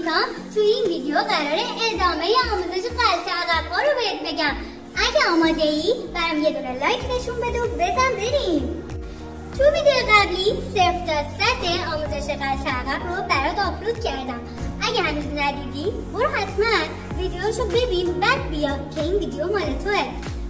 دوستان، تو این ویدیو قراره ادامه آموزش غلط عقب‌ها رو بهت بگم. اگه آماده ای برام یه دونه لایک نشون بده و بزن بریم. تو ویدیو قبلی 0 تا 100 آموزش غلط عقب رو برات آپلود کردم. اگه هنوز ندیدی برو حتما ویدیوشو ببین بعد بیا که این ویدیو مال توه.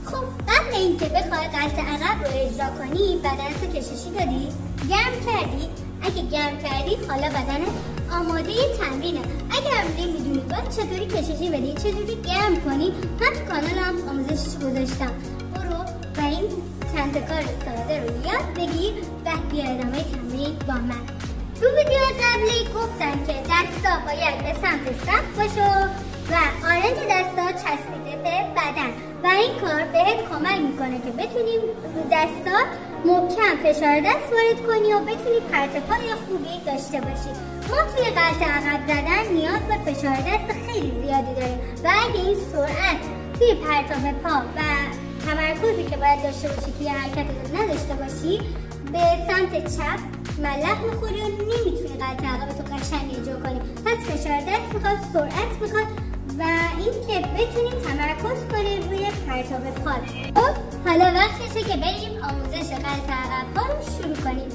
خب قبل اینکه بخوای غلط عقب رو اجرا کنی بدنتو کششی دادی؟ گرم کردی؟ اگه گرم کردی حالا بدنت آماده تمرینه. اگر نمیدونی باید چطوری کششی بدی، چطوری گرم کنی، من تو کانالم آموزشش گذاشتم. برو و این چند کار ساده رو یاد بگیر بعد بیا ادامه تمرین با من. تو ویدیو قبلی گفتم که دستا باید به سمت سقف باشه و آرنج دستا چسبیده به بدن و این کار بهت کمک میکنه که بتونی رو دستا محکم فشار دست وارد کنی و بتونی پرت پای خوبی داشته باشی. ما توی غلط عقب زدن نیاز به فشار دست خیلی زیادی داریم و اگه این سرعت توی پرتاب پا و تمرکزی که باید داشته باشی توی حرکتت نداشته باشی به سمت چپ ملق میخوری و نمیتونی غلط عقبتو قشنگ اجرا کنی. پس فشار دست میخواد، سرعت میخواد و اینکه بتونی تمرکز کنی روی پرتاب پا. خب حالا وقتشه که بریم آموزش غلط عقب‌ها رو شروع کنیم.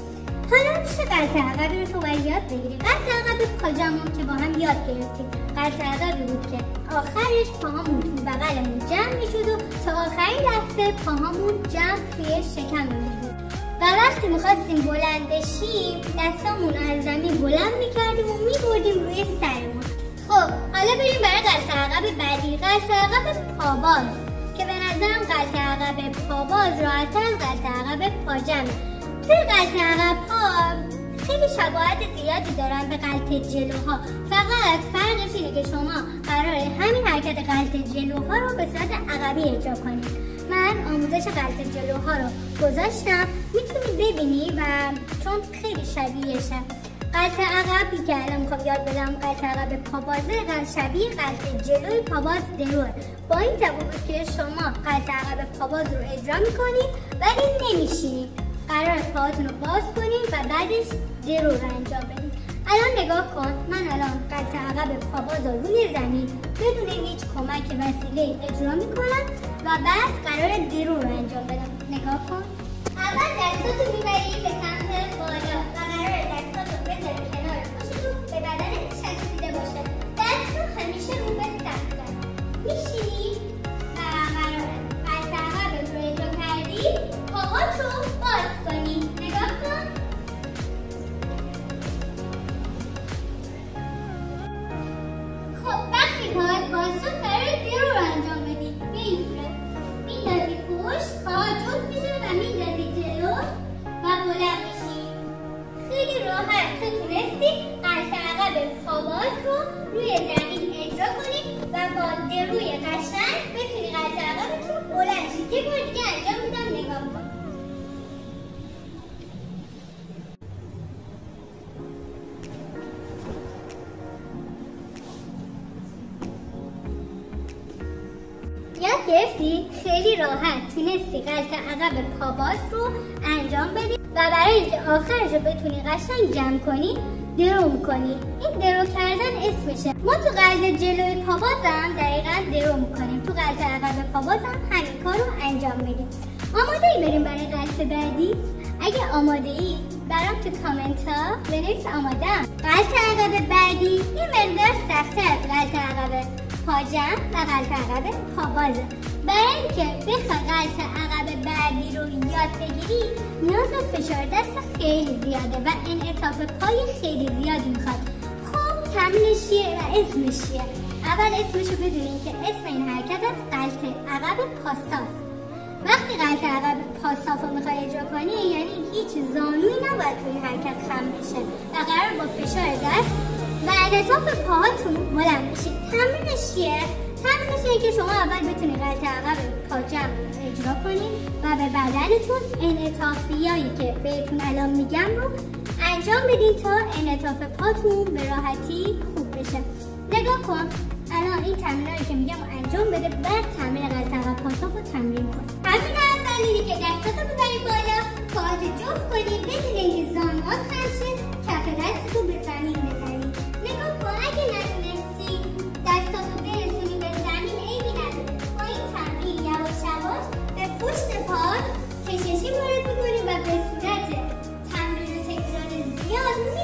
حالا چه غلط عقبی رو تو باید یاد بگیری؟ غلط عقب پاجامون که با هم یاد گرفتیم. غلط عقبی بود که آخرش پاهامون تو بغلمون جمع میشد و تا آخرین لحظه پاهامون جمع توی شکممون بود و وقتی میخواستیم بلند بشیم دستامون از زمین بلند میکردیم و میبردیم روی سرمون. خب حالا بریم برای غلط عقب بعدی، غلط عقب پاباز که به نظرم غلط عقب پاباز راحت‌تر از غلط عقب پاجمه. توی غلط عقب‌ها خیلی شباهت زیادی دارن به غلط جلوها، فقط فرقش اینه که شما قراره همین حرکت غلط جلوها رو به صورت عقبی اجرا کنید. من آموزش غلط جلوها رو گذاشتم، میتونی ببینی و چون خیلی شبیهشه. غلط عقبی که الان میخوام یاد بدم غلط عقب پابازه، شبیه غلط جلوی پاباز دروه، با این تفاوت که شما غلط عقب پاباز رو اجرا میکنید ولی نمیشینید. قرار پاهاتون رو باز کنید و بعدش درو رو انجام بدید. الان نگاه کن، من الان غلط عقب پاباز رو روی زمین بدون هیچ کمک وسیله اجرا میکنم و بعد قرار درو رو انجام بدم. نگاه کن. اول دستاتو میبری به سمت بالا و قرار دستاتو بذاری کنار پشت رو به بدنت چسبیده باشه. دست رو همیشه رو به سقف میشینی و قرار غلط عقب رو اجرا کردی پاهاتو باز کنی. نگاه کن. خب وقتی پاهات باز شد قرار درو رو انجام بدی. به این صورت میندازی پشت، پاهات جفت میشه و میندازی جلو و بلند میشی. خیلی راحت تو تونستی غلط عقب پاباز رو روی زمین اجرا کنی و با دروی قشنگ بتونی غلط عقبت رو بلند شی. یه بار دیگه انجام میدم، نگاه کن. یاد گرفتی؟ خیلی راحت تونستی غلط عقب پاباز رو انجام بدی و برای اینکه آخرش رو بتونی قشنگ جمع کنی درو میکنی. این درو کردن اسمشه. ما تو غلط جلوی پاباز هم دقیقا درو میکنیم. تو غلط عقب پاباز هم همین کار رو انجام میدیم. آماده ای بریم برای غلط بعدی؟ اگه آماده ای برام تو کامنت ها بنویس آمادم. غلط عقب بعدی یه مقدار سخت‌تر از غلط عقب پاجم و غلط عقب پابازه. برای اینکه بخوای غلط عقب بعدی رو یاد بگیری نیاز به فشار دست خیلی زیاده و انعطاف پای خیلی زیادی میخواد. خب تمرینش چیه و اسمش چیه؟ اول اسمش رو بدونین که اسم این حرکت از غلط عقب پاستاف. وقتی غلط عقب پاستاف رو میخوای اجرا کنی یعنی هیچ زانویی نباید توی حرکت خم بشه و قرار با فشار دست و انعطاف پاهاتون بلند بشید. تمرینش چیه؟ تمرینش اینه که شما اول بتونید غلط عقب پاجم اجرا کنید و به بدنتون انعطافیایی که بهتون الان میگم رو انجام بدین تا انعطاف پاتون به راحتی خوب بشه. نگاه کن، الان این تمرینایی که میگم رو انجام بده بعد تمرین غلط عقب پاستاف رو تمرین کن. تمرین اول اینه که دستاتو ببری بالا، پاهات جفت کنید بدون اینکه زانوات خم شه، کف دستتو به زمین بزنید. نگاه کن، اگه نتونستی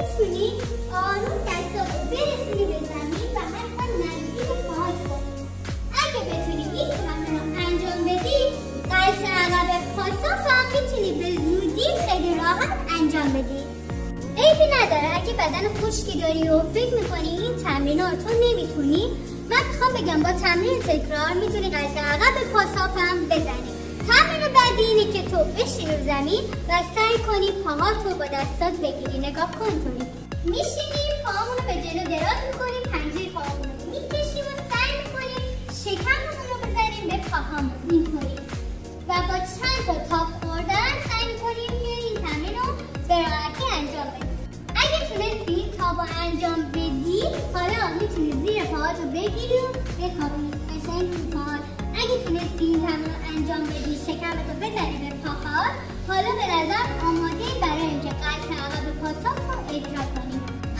میتونی آروم دستاتو برسونی به زمین و حتی نزدیک پاهات کنی. اگه بتونی این تمرین رو انجام بدی، قلط عقب پاساف هم میتونی به زودی خیلی راحت انجام بدی. عیبی نداره اگه بدن خشکی داری و فکر میکنی این تمرین رو تو نمیتونی، من میخوام بگم با تمرین تکرار میتونی قلط عقب پاساف هم بزنی. تمرین بعدی اینه که تو بشینی رو زمین و سعی کنی پاهاتو با دستات بگیری. نگاه کن طوری میشینیم، پاهامونو به جلو دراز میکنیم، پنجه پاهامونو میکشیم و سعی میکنیم شکممون رو بزنیم به پاهامون اینطوری و با چند تا تاپ خوردن سعی میکنیم که این تمرین رو به راحتی انجام بدیم. اگه تونستی تابو انجام بدی، حالا میتونی زیر پاهاتو بگیری و بخوابی قشنگ رو پاهات. اگه تونستی این تمرین رو انجام بدی، شکمتو بزنی به پاهات، حالا به نظر آماده برای اینکه قلط عقب پاساف رو اجرا کنی.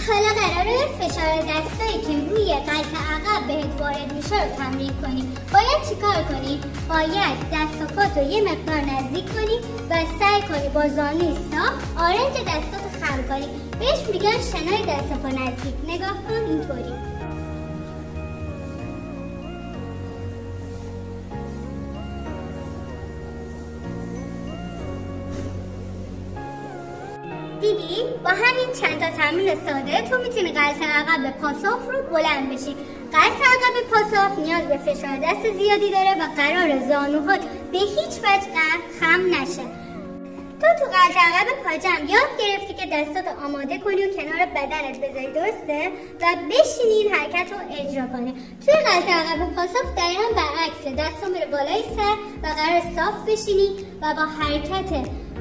حالا قراره فشار دستایی که روی قلط عقب بهت وارد میشه رو تمرین کنی. باید چیکار کنی؟ باید دست و پاتو یه مقدار نزدیک کنی و سعی کنی با زانوی صاف آرنج دستاتو خم کنی. بهش میگن شنای دست و پا نزدیک. نگاه کن اینطوری. دیدی؟ با همین چند تا تمرین ساده تو میتونی قلط عقب پاساف رو بلند بشی. قلط عقب پاساف نیاز به فشار دست زیادی داره و قرار زانوهات به هیچ وجه خم نشه. تو قلط عقب پاجم یاد گرفتی که دستاتو آماده کنی و کنار بدنت بذاری، درسته؟ و بشینی این حرکت رو اجرا کنی. توی قلط عقب پاساف دقیقاً برعکسه، دستا میره بالای سر و قرار صاف بشینی و با حرکت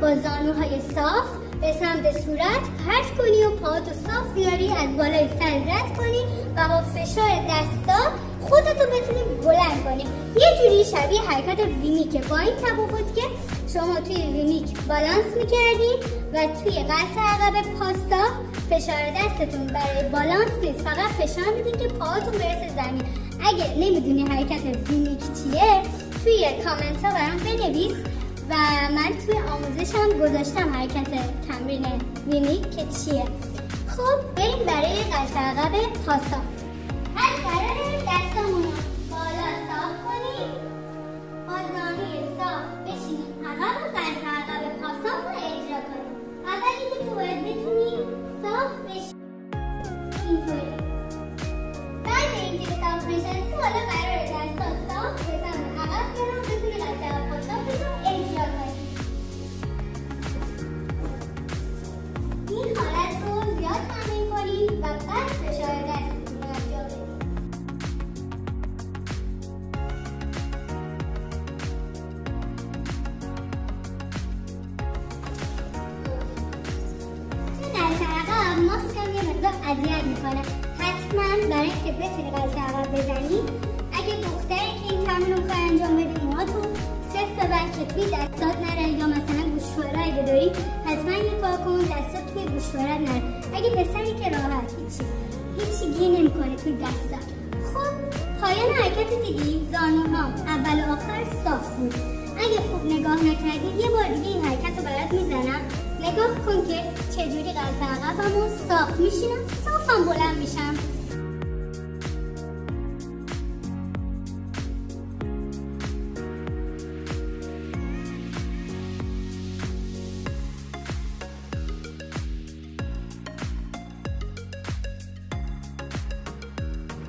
با زانوهای صاف به سمت صورت پرت کنی و پاهاتو صاف بیاری، از بالای سر رد کنی و با فشار دستا خودتو بتونی بلند کنی. یه جوری شبیه حرکت وینیکه، با این تفاوت که شما توی وینیک بالانس میکردی و توی قلط عقب پاساف فشار دستتون برای بالانس نیست، فقط فشار میدین که پاهاتون برسه زمین. اگه نمیدونی حرکت وینیک چیه، توی کامنت ها برام بنویس و من توی آموزشم گذاشتم حرکت تمرین وینیک که چیه. خب بریم برای قلط عقب پاساف. از قراره دستامون رو بالا صاف کنیم، با زانوی صاف بشینیم عقب و قلط عقب پاساف رو اجرا کنیم. اولی که تو باید بتونی صاف بشی اینطوری. بعد اینکه صاف نشستی، حالا قراره دستا صاف بزن عقب برام بتونی قلط عقب پاساف رو اجرا کنی. این حالت رو زیاد تمرین کنید و بعد فشار دستتون رو انجام بدید. توی قلط عقب ماسکم یه مقدار اذیت میکنه. حتما برای اینکه بتونی قلط عقب بزنی، اگه دختری که این تمرین رو میخوای انجام بدی، موهاتو صرف ببند که توی دستات نره، یا مثلا گوشواره اگه داری حتما یه کار کن دستات توی گوشوارت نره. اگه پسری که راحت هیچی گیر نمیکنه توی دستات. خب پایان حرکت دیدی؟ زانوهام اول و آخر صاف بود. اگه خوب نگاه نکردی یه بار دیگه این حرکت رو برات میزنم، نگاه کن که چجوری قلط عقبمو صاف میشینم، صافم بلند میشم.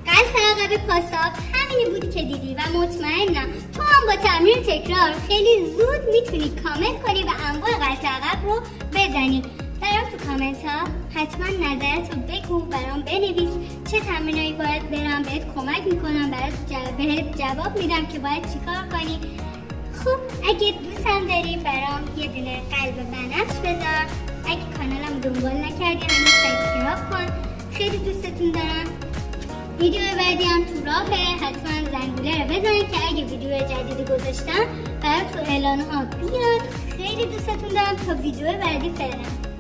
قلط عقب پاساف همینی بود که دیدی و مطمئنم تو هم با تمرین تکرار خیلی زود میتونی کامل کنی و انواع قلط عقب رو بزنی. برام تو کامنت ها حتما نظرت رو بگو، برام بنویس چه تمرینایی باید برم بهت کمک میکنم، بهت جواب میدم که باید چیکار کنی. خب اگه دوستم داری برام یه دونه قلب بنفش بذار. اگه کانالم دنبال نکردی هنوز سابسکرایب کن. خیلی دوستتون دارم. ویدیو بعدی هم تو راهه، حتما زنگوله رو بزنید که اگه ویدیو جدیدی گذاشتم برات تو اعلان‌ها بیاد. خیلی دوستتون دارم. تا ویدیو بعدی فعلا.